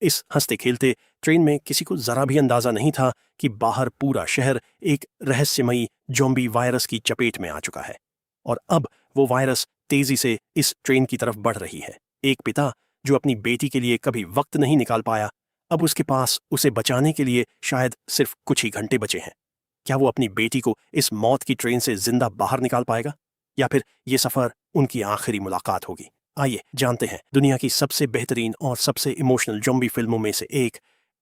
इस हंसते खेलते ट्रेन में किसी को जरा भी अंदाजा नहीं था कि बाहर पूरा शहर एक रहस्यमयी ज़ॉम्बी वायरस की चपेट में आ चुका है। और अब वो वायरस तेजी से इस ट्रेन की तरफ बढ़ रही है। एक पिता जो अपनी बेटी के लिए कभी वक्त नहीं निकाल पाया, अब उसके पास उसे बचाने के लिए शायद सिर्फ कुछ ही घंटे बचे हैं। क्या वो अपनी बेटी को इस मौत की ट्रेन से जिंदा बाहर निकाल पाएगा, या फिर ये सफर उनकी आखिरी मुलाकात होगी? आइए जानते हैं दुनिया की सबसे बेहतरीन और सबसे इमोशनल ज़ॉम्बी फिल्मों में से एक,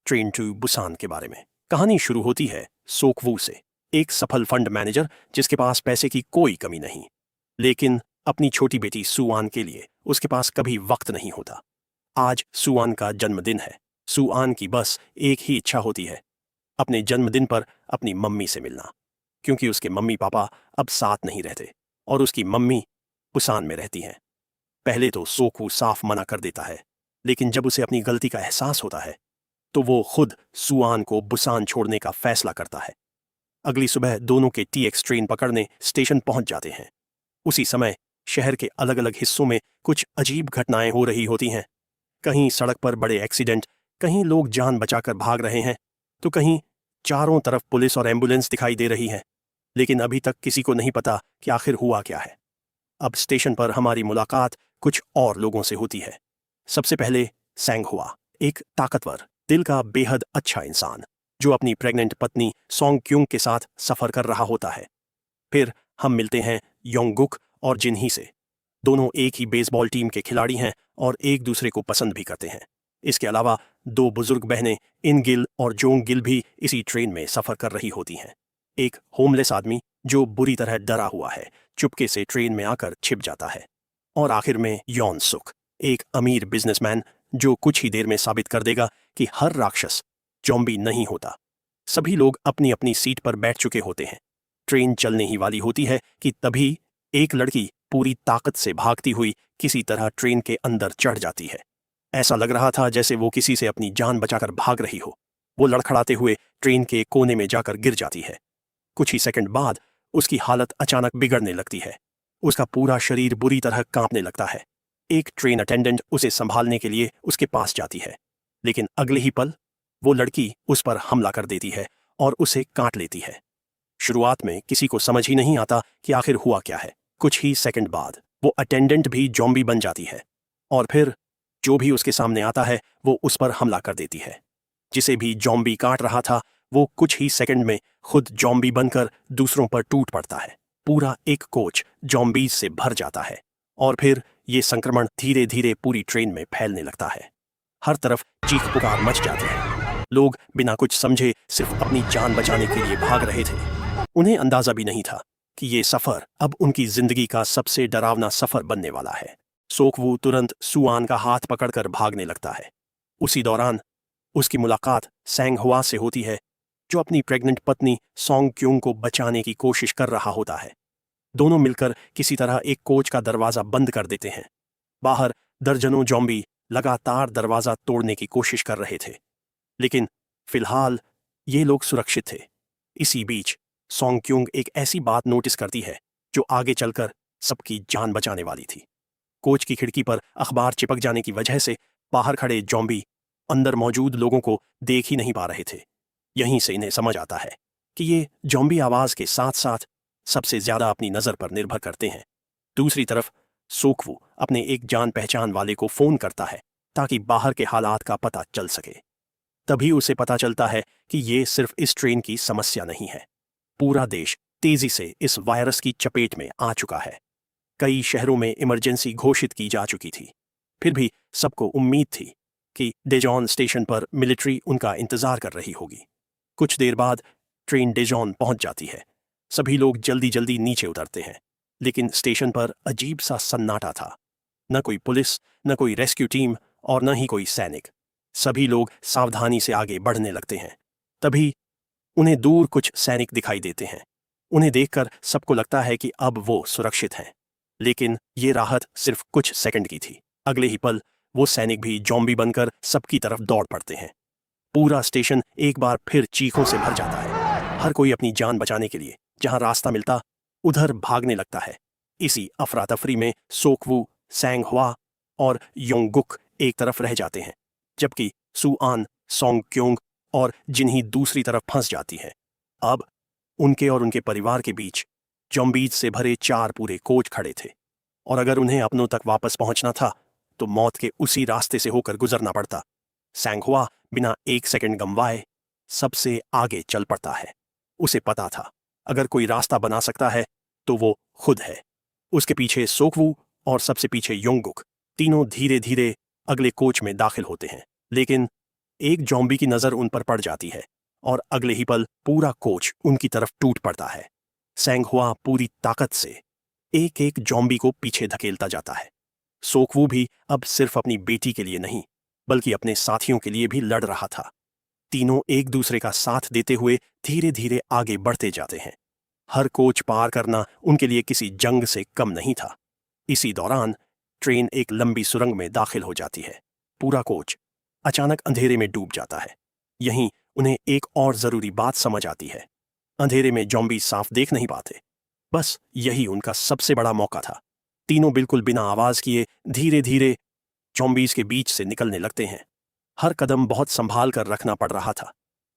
ट्रेन टू बुसान के बारे में। कहानी शुरू होती है सोकवू से, एक सफल फंड मैनेजर जिसके पास पैसे की कोई कमी नहीं, लेकिन अपनी छोटी बेटी सुआन के लिए उसके पास कभी वक्त नहीं होता। आज सुआन का जन्मदिन है। सुआन की बस एक ही इच्छा होती है, अपने जन्मदिन पर अपनी मम्मी से मिलना, क्योंकि उसके मम्मी पापा अब साथ नहीं रहते और उसकी मम्मी बुसान में रहती हैं। पहले तो सोकू साफ मना कर देता है, लेकिन जब उसे अपनी गलती का एहसास होता है तो वो खुद सुआन को बुसान छोड़ने का फैसला करता है। अगली सुबह दोनों के टीएक्स ट्रेन पकड़ने स्टेशन पहुंच जाते हैं। उसी समय शहर के अलग अलग हिस्सों में कुछ अजीब घटनाएं हो रही होती हैं। कहीं सड़क पर बड़े एक्सीडेंट, कहीं लोग जान बचाकर भाग रहे हैं, तो कहीं चारों तरफ पुलिस और एम्बुलेंस दिखाई दे रही है। लेकिन अभी तक किसी को नहीं पता कि आखिर हुआ क्या है। अब स्टेशन पर हमारी मुलाकात कुछ और लोगों से होती है। सबसे पहले सैंग हुआ, एक ताकतवर, दिल का बेहद अच्छा इंसान जो अपनी प्रेग्नेंट पत्नी सोंग क्यूंग के साथ सफर कर रहा होता है। फिर हम मिलते हैं योंगुक और जिनही से। दोनों एक ही बेसबॉल टीम के खिलाड़ी हैं और एक दूसरे को पसंद भी करते हैं। इसके अलावा दो बुजुर्ग बहनें इन गिल और जोंग गिल भी इसी ट्रेन में सफर कर रही होती हैं। एक होमलेस आदमी जो बुरी तरह डरा हुआ है चुपके से ट्रेन में आकर छिप जाता है। और आखिर में यौन सुख, एक अमीर बिजनेसमैन जो कुछ ही देर में साबित कर देगा कि हर राक्षस ज़ॉम्बी नहीं होता। सभी लोग अपनी अपनी सीट पर बैठ चुके होते हैं। ट्रेन चलने ही वाली होती है कि तभी एक लड़की पूरी ताकत से भागती हुई किसी तरह ट्रेन के अंदर चढ़ जाती है। ऐसा लग रहा था जैसे वो किसी से अपनी जान बचाकर भाग रही हो। वो लड़खड़ाते हुए ट्रेन के कोने में जाकर गिर जाती है। कुछ ही सेकंड बाद उसकी हालत अचानक बिगड़ने लगती है। उसका पूरा शरीर बुरी तरह कांपने लगता है। एक ट्रेन अटेंडेंट उसे संभालने के लिए उसके पास जाती है, लेकिन अगले ही पल वो लड़की उस पर हमला कर देती है और उसे काट लेती है। शुरुआत में किसी को समझ ही नहीं आता कि आखिर हुआ क्या है। कुछ ही सेकंड बाद वो अटेंडेंट भी ज़ॉम्बी बन जाती है और फिर जो भी उसके सामने आता है वो उस पर हमला कर देती है। जिसे भी ज़ॉम्बी काट रहा था वो कुछ ही सेकंड में खुद ज़ॉम्बी बनकर दूसरों पर टूट पड़ता है। पूरा एक कोच ज़ॉम्बीज से भर जाता है और फिर ये संक्रमण धीरे धीरे पूरी ट्रेन में फैलने लगता है। हर तरफ चीख पुकार मच जाते हैं। लोग बिना कुछ समझे सिर्फ अपनी जान बचाने के लिए भाग रहे थे। उन्हें अंदाजा भी नहीं था कि ये सफर अब उनकी जिंदगी का सबसे डरावना सफर बनने वाला है। सोकवू तुरंत सुआन का हाथ पकड़कर भागने लगता है। उसी दौरान उसकी मुलाकात सैंग हुआ से होती है, जो अपनी प्रेग्नेंट पत्नी सोंग क्यूंग को बचाने की कोशिश कर रहा होता है। दोनों मिलकर किसी तरह एक कोच का दरवाजा बंद कर देते हैं। बाहर दर्जनों ज़ॉम्बी लगातार दरवाजा तोड़ने की कोशिश कर रहे थे, लेकिन फिलहाल ये लोग सुरक्षित थे। इसी बीच सोंग क्यूंग एक ऐसी बात नोटिस करती है जो आगे चलकर सबकी जान बचाने वाली थी। कोच की खिड़की पर अखबार चिपक जाने की वजह से बाहर खड़े ज़ॉम्बी अंदर मौजूद लोगों को देख ही नहीं पा रहे थे। यहीं से इन्हें समझ आता है कि ये ज़ॉम्बी आवाज के साथ साथ सबसे ज्यादा अपनी नजर पर निर्भर करते हैं। दूसरी तरफ सोकवू अपने एक जान पहचान वाले को फोन करता है ताकि बाहर के हालात का पता चल सके। तभी उसे पता चलता है कि ये सिर्फ इस ट्रेन की समस्या नहीं है। पूरा देश तेजी से इस वायरस की चपेट में आ चुका है। कई शहरों में इमरजेंसी घोषित की जा चुकी थी। फिर भी सबको उम्मीद थी कि डेजॉन स्टेशन पर मिलिट्री उनका इंतजार कर रही होगी। कुछ देर बाद ट्रेन डेजॉन पहुंच जाती है। सभी लोग जल्दी जल्दी नीचे उतरते हैं, लेकिन स्टेशन पर अजीब सा सन्नाटा था। न कोई पुलिस, न कोई रेस्क्यू टीम और न ही कोई सैनिक। सभी लोग सावधानी से आगे बढ़ने लगते हैं। तभी उन्हें दूर कुछ सैनिक दिखाई देते हैं। उन्हें देखकर सबको लगता है कि अब वो सुरक्षित हैं, लेकिन ये राहत सिर्फ कुछ सेकंड की थी। अगले ही पल वो सैनिक भी ज़ॉम्बी बनकर सबकी तरफ दौड़ पड़ते हैं। पूरा स्टेशन एक बार फिर चीखों से भर जाता है। हर कोई अपनी जान बचाने के लिए जहां रास्ता मिलता उधर भागने लगता है। इसी अफरा तफरी में सोकवू, सैंग हुआ और योंगुक एक तरफ रह जाते हैं, जबकि सुआन, सोंग क्योंग और जिन्ही दूसरी तरफ फंस जाती हैं। अब उनके और उनके परिवार के बीच ज़ॉम्बीज़ से भरे 4 पूरे कोच खड़े थे, और अगर उन्हें अपनों तक वापस पहुंचना था तो मौत के उसी रास्ते से होकर गुजरना पड़ता। सैंघुआ बिना एक सेकंड गंवाए सबसे आगे चल पड़ता है। उसे पता था अगर कोई रास्ता बना सकता है तो वो खुद है। उसके पीछे सोकवू और सबसे पीछे योंगुक तीनों धीरे धीरे अगले कोच में दाखिल होते हैं, लेकिन एक ज़ॉम्बी की नज़र उन पर पड़ जाती है और अगले ही पल पूरा कोच उनकी तरफ टूट पड़ता है। सैंघुआ पूरी ताकत से एक एक ज़ॉम्बी को पीछे धकेलता जाता है। सोकवू भी अब सिर्फ अपनी बेटी के लिए नहीं बल्कि अपने साथियों के लिए भी लड़ रहा था। तीनों एक दूसरे का साथ देते हुए धीरे धीरे आगे बढ़ते जाते हैं। हर कोच पार करना उनके लिए किसी जंग से कम नहीं था। इसी दौरान ट्रेन एक लंबी सुरंग में दाखिल हो जाती है। पूरा कोच अचानक अंधेरे में डूब जाता है। यहीं उन्हें एक और जरूरी बात समझ आती है। अंधेरे में ज़ॉम्बी साफ देख नहीं पाते। बस यही उनका सबसे बड़ा मौका था। तीनों बिल्कुल बिना आवाज किए धीरे धीरे ज़ॉम्बीज के बीच से निकलने लगते हैं। हर कदम बहुत संभाल कर रखना पड़ रहा था।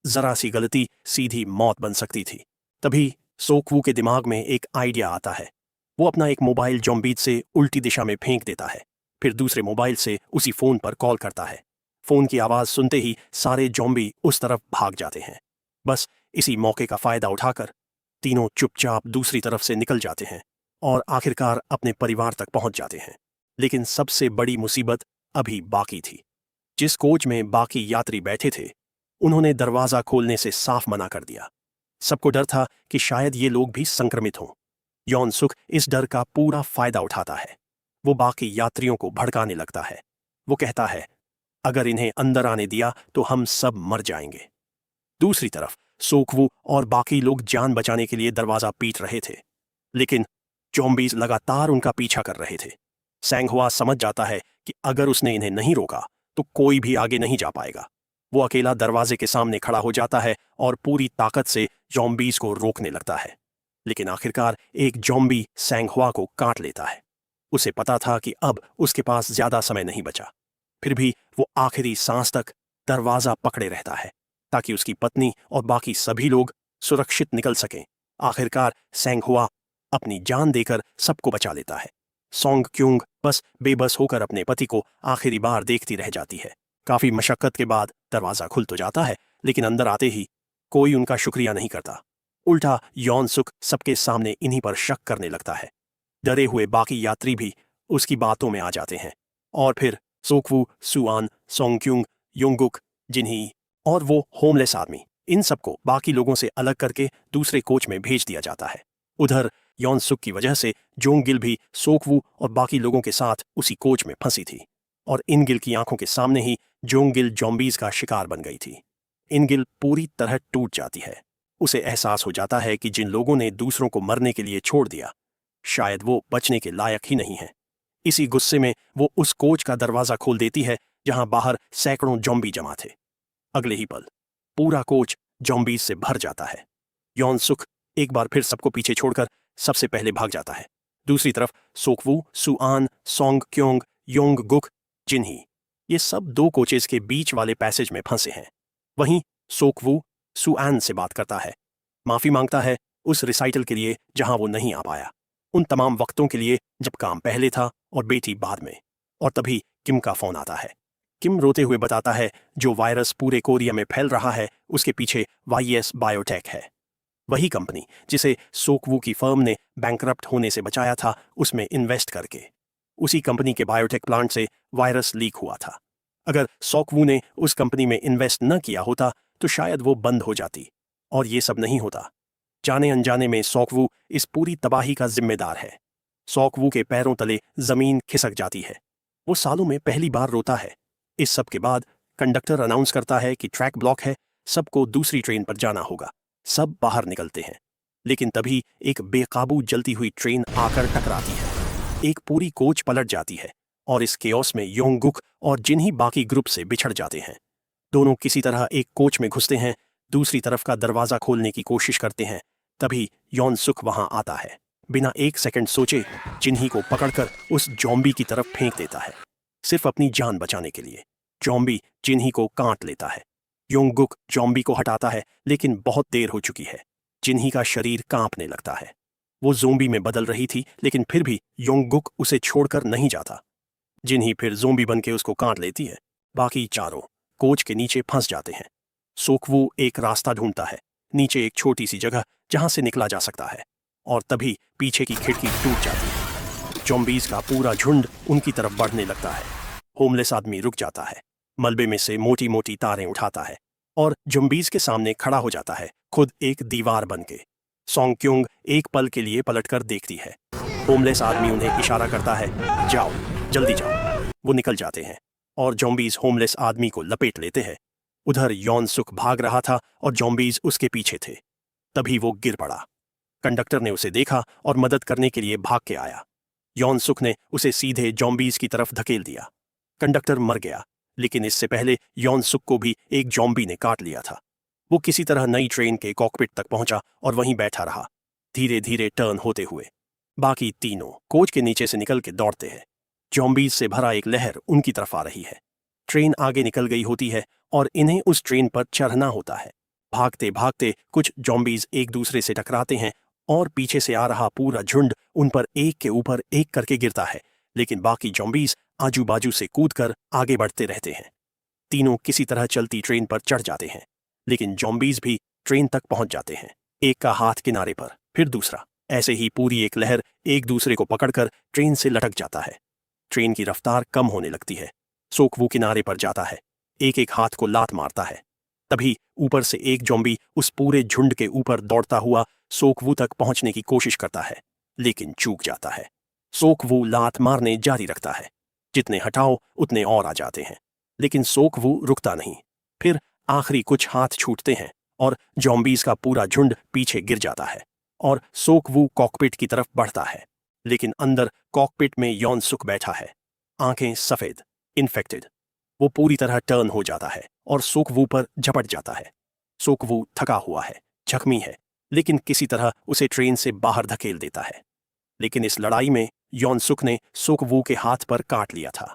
जरा सी गलती सीधी मौत बन सकती थी। तभी सोकवू के दिमाग में एक आइडिया आता है। वो अपना एक मोबाइल ज़ॉम्बीज से उल्टी दिशा में फेंक देता है, फिर दूसरे मोबाइल से उसी फोन पर कॉल करता है। फोन की आवाज सुनते ही सारे ज़ॉम्बी उस तरफ भाग जाते हैं। बस इसी मौके का फायदा उठाकर तीनों चुपचाप दूसरी तरफ से निकल जाते हैं और आखिरकार अपने परिवार तक पहुंच जाते हैं। लेकिन सबसे बड़ी मुसीबत अभी बाकी थी। जिस कोच में बाकी यात्री बैठे थे उन्होंने दरवाजा खोलने से साफ मना कर दिया। सबको डर था कि शायद ये लोग भी संक्रमित हों। यौन सुख इस डर का पूरा फायदा उठाता है। वो बाकी यात्रियों को भड़काने लगता है। वो कहता है, अगर इन्हें अंदर आने दिया तो हम सब मर जाएंगे। दूसरी तरफ सोकवू और बाकी लोग जान बचाने के लिए दरवाजा पीट रहे थे, लेकिन ज़ॉम्बीज लगातार उनका पीछा कर रहे थे। सैंघुआ समझ जाता है कि अगर उसने इन्हें नहीं रोका तो कोई भी आगे नहीं जा पाएगा। वो अकेला दरवाजे के सामने खड़ा हो जाता है और पूरी ताकत से ज़ॉम्बीज को रोकने लगता है। लेकिन आखिरकार एक ज़ॉम्बी सैंघुआ को काट लेता है। उसे पता था कि अब उसके पास ज्यादा समय नहीं बचा। फिर भी वो आखिरी सांस तक दरवाजा पकड़े रहता है ताकि उसकी पत्नी और बाकी सभी लोग सुरक्षित निकल सकें। आखिरकार सैंघुआ अपनी जान देकर सबको बचा लेता है। सोंग क्योंग बस बेबस होकर अपने पति को आखिरी बार देखती रह जाती है। काफी मशक्कत के बाद दरवाजा खुल तो जाता है, लेकिन अंदर आते ही कोई उनका शुक्रिया नहीं करता। उल्टा यौन सुख सबके सामने इन्हीं पर शक करने लगता है। डरे हुए बाकी यात्री भी उसकी बातों में आ जाते हैं और फिर सोकवू, सुआन, सोंगक्युंग, योंगुक, जिन्ही और वो होमलेस आदमी, इन सबको बाकी लोगों से अलग करके दूसरे कोच में भेज दिया जाता है। उधर यौन सुख की वजह से जोंगिल भी सोकवू और बाकी लोगों के साथ उसी कोच में फंसी थी और इनगिल की आंखों के सामने ही जोंगिल ज़ॉम्बीज का शिकार बन गई थी। इनगिल पूरी तरह टूट जाती है। उसे एहसास हो जाता है कि जिन लोगों ने दूसरों को मरने के लिए छोड़ दिया शायद वो बचने के लायक ही नहीं है। इसी गुस्से में वो उस कोच का दरवाजा खोल देती है जहां बाहर सैकड़ों ज़ॉम्बी जमा थे। अगले ही पल पूरा कोच ज़ॉम्बीज से भर जाता है। यौन सुख एक बार फिर सबको पीछे छोड़कर सबसे पहले भाग जाता है। दूसरी तरफ सोकवू, सुआन, सोंग क्योंग, योंगगुक, जिन्ही ये सब दो कोचेस के बीच वाले पैसेज में फंसे हैं। वहीं सोकवू सुआन से बात करता है, माफी मांगता है उस रिसाइटल के लिए जहां वो नहीं आ पाया, उन तमाम वक्तों के लिए जब काम पहले था और बेटी बाद में। और तभी किम का फोन आता है। किम रोते हुए बताता है जो वायरस पूरे कोरिया में फैल रहा है उसके पीछे वाईएस बायोटेक है। वही कंपनी जिसे सोकवू की फर्म ने बैंकरप्ट होने से बचाया था, उसमें इन्वेस्ट करके उसी कंपनी के बायोटेक प्लांट से वायरस लीक हुआ था। अगर सोकवू ने उस कंपनी में इन्वेस्ट न किया होता तो शायद वो बंद हो जाती और ये सब नहीं होता। जाने अनजाने में सोकवू इस पूरी तबाही का जिम्मेदार है। सोकवू के पैरों तले जमीन खिसक जाती है। वो सालों में पहली बार रोता है। इस सब के बाद कंडक्टर अनाउंस करता है कि ट्रैक ब्लॉक है, सबको दूसरी ट्रेन पर जाना होगा। सब बाहर निकलते हैं, लेकिन तभी एक बेकाबू जलती हुई ट्रेन आकर टकराती है। एक पूरी कोच पलट जाती है और इस केओस में योंगगुक और जिन्ही बाकी ग्रुप से बिछड़ जाते हैं। दोनों किसी तरह एक कोच में घुसते हैं, दूसरी तरफ का दरवाजा खोलने की कोशिश करते हैं। तभी यौन सुख वहां आता है। बिना एक सेकंड सोचे जिन्ही को पकड़कर उस ज़ॉम्बी की तरफ फेंक देता है, सिर्फ अपनी जान बचाने के लिए। जॉम्बी जिन्ही को काट लेता है। योंगुक जॉम्बी को हटाता है, लेकिन बहुत देर हो चुकी है। जिन्ही का शरीर कांपने लगता है। वो ज़ोंबी में बदल रही थी, लेकिन फिर भी योंगुक उसे छोड़कर नहीं जाता। जिन्ही फिर ज़ोंबी बन के उसको काट लेती है। बाकी चारों कोच के नीचे फंस जाते हैं। सोकवू एक रास्ता ढूंढता है, नीचे एक छोटी सी जगह जहां से निकला जा सकता है, और तभी पीछे की खिड़की टूट जाती है। जॉम्बीज का पूरा झुंड उनकी तरफ बढ़ने लगता है। होमलेस आदमी रुक जाता है, मलबे में से मोटी मोटी तारें उठाता है और जॉम्बीज के सामने खड़ा हो जाता है, खुद एक दीवार बन के। सोंगक्युंग एक पल के लिए पलटकर देखती है। होमलेस आदमी उन्हें इशारा करता है, जाओ, जल्दी जाओ। वो निकल जाते हैं और जॉम्बीज होमलेस आदमी को लपेट लेते हैं। उधर यौन सुख भाग रहा था और जॉम्बीज उसके पीछे थे। तभी वो गिर पड़ा। कंडक्टर ने उसे देखा और मदद करने के लिए भाग के आया। यौन सुख ने उसे सीधे जॉम्बीज की तरफ धकेल दिया। कंडक्टर मर गया, लेकिन इससे पहले यौन सुख को भी एक जॉम्बी ने काट लिया था। वो किसी तरह नई ट्रेन के कॉकपिट तक पहुंचा और वहीं बैठा रहा, धीरे धीरे टर्न होते हुए। बाकी तीनों कोच के नीचे से निकल के दौड़ते हैं। जॉम्बीज से भरा एक लहर उनकी तरफ आ रही है। ट्रेन आगे निकल गई होती है और इन्हें उस ट्रेन पर चढ़ना होता है। भागते भागते कुछ जॉम्बीज एक दूसरे से टकराते हैं और पीछे से आ रहा पूरा झुंड उन पर एक के ऊपर एक करके गिरता है, लेकिन बाकी जॉम्बीज आजू बाजू से कूदकर आगे बढ़ते रहते हैं। तीनों किसी तरह चलती ट्रेन पर चढ़ जाते हैं, लेकिन जॉम्बीज भी ट्रेन तक पहुंच जाते हैं। एक का हाथ किनारे पर, फिर दूसरा। ऐसे ही पूरी एक लहर एक दूसरे को पकड़कर ट्रेन से लटक जाता है। ट्रेन की रफ्तार कम होने लगती है। सोकवू किनारे पर जाता है, एक एक हाथ को लात मारता है। तभी ऊपर से एक जॉम्बी उस पूरे झुंड के ऊपर दौड़ता हुआ सोकवू तक पहुंचने की कोशिश करता है, लेकिन चूक जाता है। सोकवू लात मारने जारी रखता है। जितने हटाओ उतने और आ जाते हैं, लेकिन सोकवू रुकता नहीं। फिर आखिरी कुछ हाथ छूटते हैं और जॉम्बीज का पूरा झुंड पीछे गिर जाता है और सोकवू कॉकपिट की तरफ बढ़ता है, लेकिन अंदर कॉकपिट में यौन सुख बैठा है, आंखें सफेद, इन्फेक्टेड। वो पूरी तरह टर्न हो जाता है और सोकवू पर झपट जाता है। सोकवू थका हुआ है, जख्मी है, लेकिन किसी तरह उसे ट्रेन से बाहर धकेल देता है। लेकिन इस लड़ाई में यौन सुख ने सोकवू के हाथ पर काट लिया था।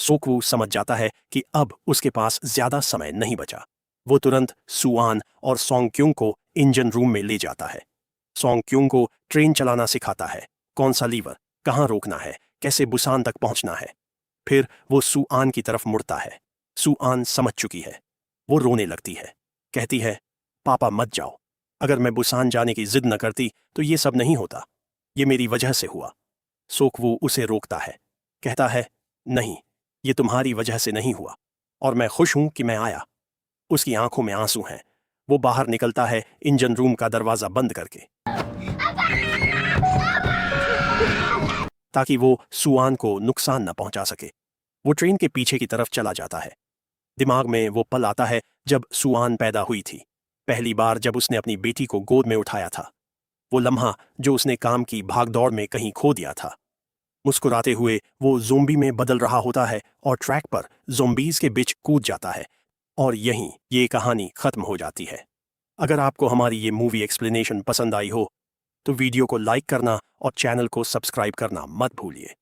सोकवू समझ जाता है कि अब उसके पास ज्यादा समय नहीं बचा। वो तुरंत सुआन और सोंगक्युंग को इंजन रूम में ले जाता है। सोंगक्युंग को ट्रेन चलाना सिखाता है, कौन सा लीवर, कहाँ रोकना है, कैसे बुसान तक पहुंचना है। फिर वो सुआन की तरफ मुड़ता है। सुआन समझ चुकी है। वो रोने लगती है, कहती है, पापा मत जाओ। अगर मैं बुसान जाने की जिद न करती तो ये सब नहीं होता। ये मेरी वजह से हुआ। सोकवू उसे रोकता है, कहता है, नहीं, ये तुम्हारी वजह से नहीं हुआ और मैं खुश हूं कि मैं आया। उसकी आंखों में आंसू हैं। वो बाहर निकलता है, इंजन रूम का दरवाजा बंद करके, ताकि वो सुआन को नुकसान न पहुंचा सके। वो ट्रेन के पीछे की तरफ चला जाता है। दिमाग में वो पल आता है जब सुआन पैदा हुई थी, पहली बार जब उसने अपनी बेटी को गोद में उठाया था। वो लम्हा जो उसने काम की भागदौड़ में कहीं खो दिया था। मुस्कुराते हुए वो ज़ोंबी में बदल रहा होता है और ट्रैक पर ज़ोंबीज के बीच कूद जाता है, और यहीं ये कहानी खत्म हो जाती है। अगर आपको हमारी ये मूवी एक्सप्लेनेशन पसंद आई हो तो वीडियो को लाइक करना और चैनल को सब्सक्राइब करना मत भूलिए।